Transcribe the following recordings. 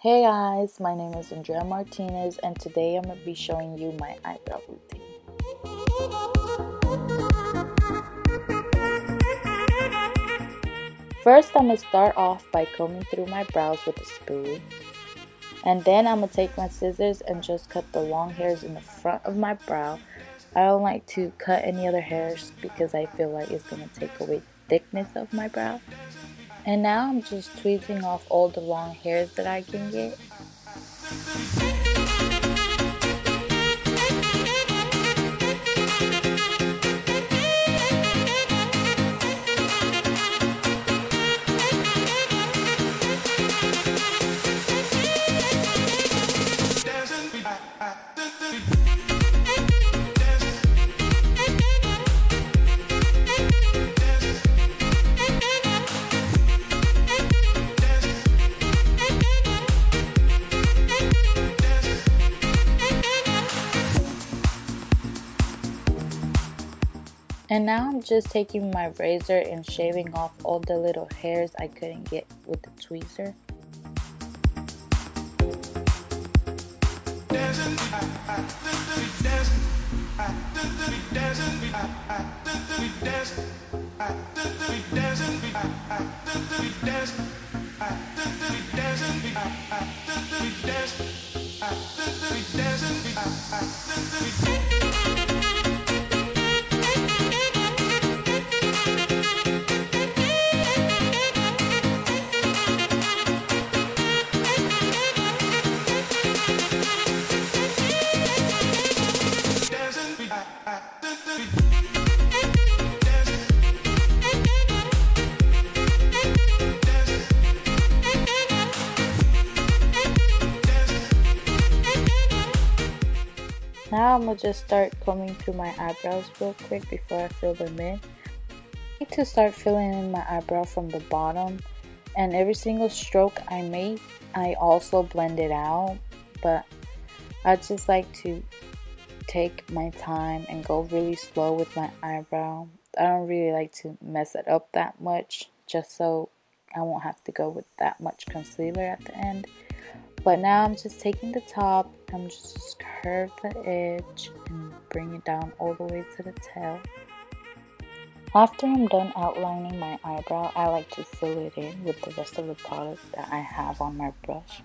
Hey guys, my name is Andrea Martinez and today I'm going to be showing you my eyebrow routine. First, I'm going to start off by combing through my brows with a spoolie. And then I'm going to take my scissors and just cut the long hairs in the front of my brow. I don't like to cut any other hairs because I feel like it's going to take away the thickness of my brow. And now I'm just tweezing off all the long hairs that I can get. And now I'm just taking my razor and shaving off all the little hairs I couldn't get with the tweezer. Now I'm going to just start combing through my eyebrows real quick before I fill them in. I like to start filling in my eyebrow from the bottom, and every single stroke I make, I also blend it out, but I just like to take my time and go really slow with my eyebrow. I don't really like to mess it up that much, just so I won't have to go with that much concealer at the end. But now I'm just taking the top, I'm just curve the edge and bring it down all the way to the tail. After I'm done outlining my eyebrow, I like to fill it in with the rest of the product that I have on my brush.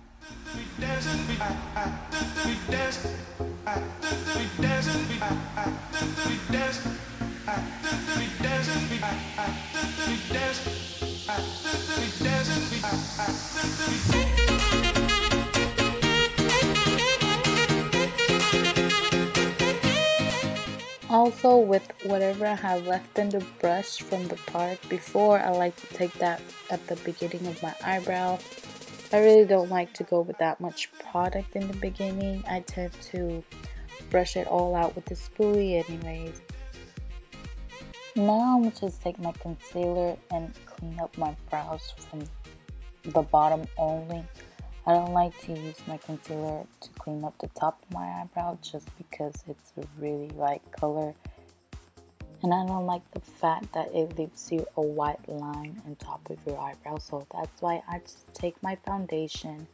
Also, with whatever I have left in the brush from the product before, I like to take that at the beginning of my eyebrow. I really don't like to go with that much product in the beginning. I tend to brush it all out with the spoolie anyways. Now I'm going to just take my concealer and clean up my brows from the bottom only. I don't like to use my concealer to clean up the top of my eyebrow just because it's a really light color. And I don't like the fact that it leaves you a white line on top of your eyebrow. So that's why I just take my foundation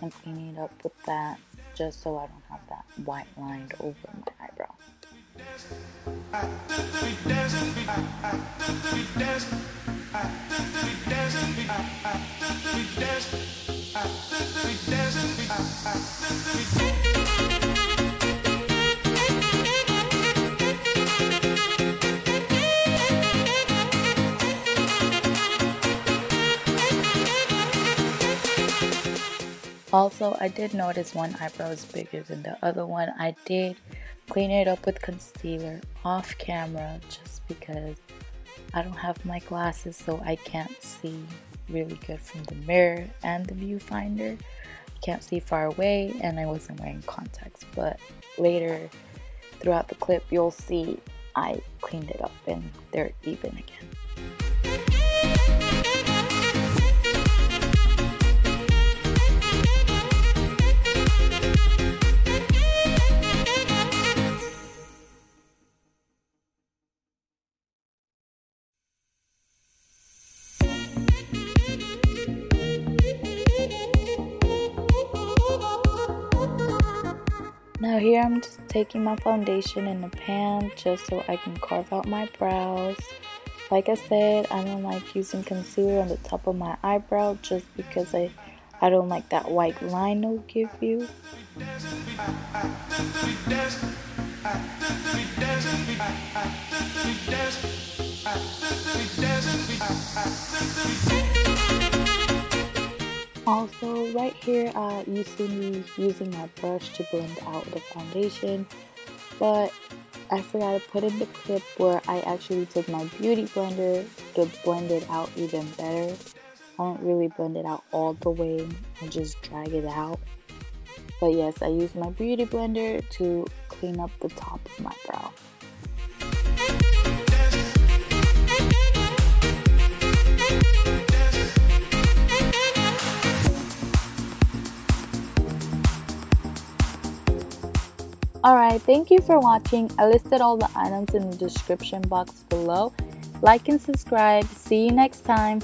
and clean it up with that, just so I don't have that white line over my eyebrow. Also, I did notice one eyebrow is bigger than the other one. I did clean it up with concealer off camera just because I don't have my glasses, so I can't see really good from the mirror and the viewfinder. I can't see far away, and I wasn't wearing contacts, but later throughout the clip you'll see I cleaned it up and they're even again. Now here I'm just taking my foundation in a pan just so I can carve out my brows. Like I said, I don't like using concealer on the top of my eyebrow just because I don't like that white line it'll give you. Also, right here, you see me using my brush to blend out the foundation, but I forgot to put in the clip where I actually took my beauty blender to blend it out even better. I don't really blend it out all the way, I just drag it out. But yes, I use my beauty blender to clean up the top of my brow. Alright, thank you for watching. I listed all the items in the description box below. Like and subscribe. See you next time.